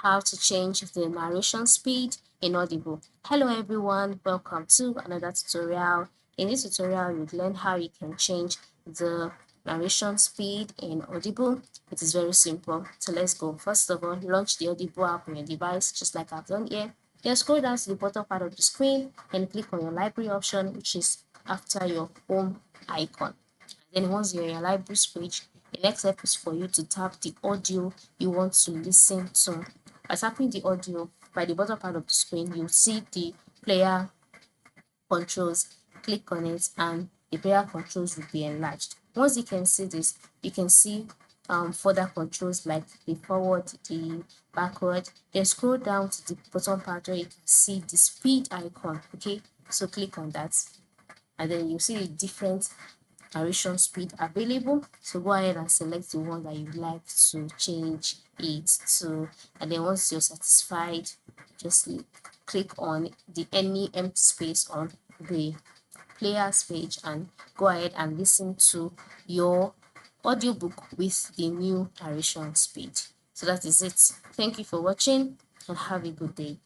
how to change the narration speed in Audible. Hello everyone, welcome to another tutorial. In this tutorial, you'll learn how you can change the narration speed in Audible. It is very simple. So let's go. First of all, launch the Audible app on your device, just like I've done here. Then scroll down to the bottom part of the screen and click on your library option, which is after your home icon. Then once you're in your library page, the next step is for you to tap the audio you want to listen to. By tapping the audio, by the bottom part of the screen, you'll see the player controls. Click on it and the player controls will be enlarged. Once you can see this, you can see further controls like the forward, the backward. Then scroll down to the bottom part where you can see the speed icon. Okay, so click on that and then you see the different narration speed available. So go ahead and select the one that you'd like to change it to, and then once you're satisfied, just click on the any empty space on the player's page and go ahead and listen to your audiobook with the new narration speed. So that is it. Thank you for watching and have a good day.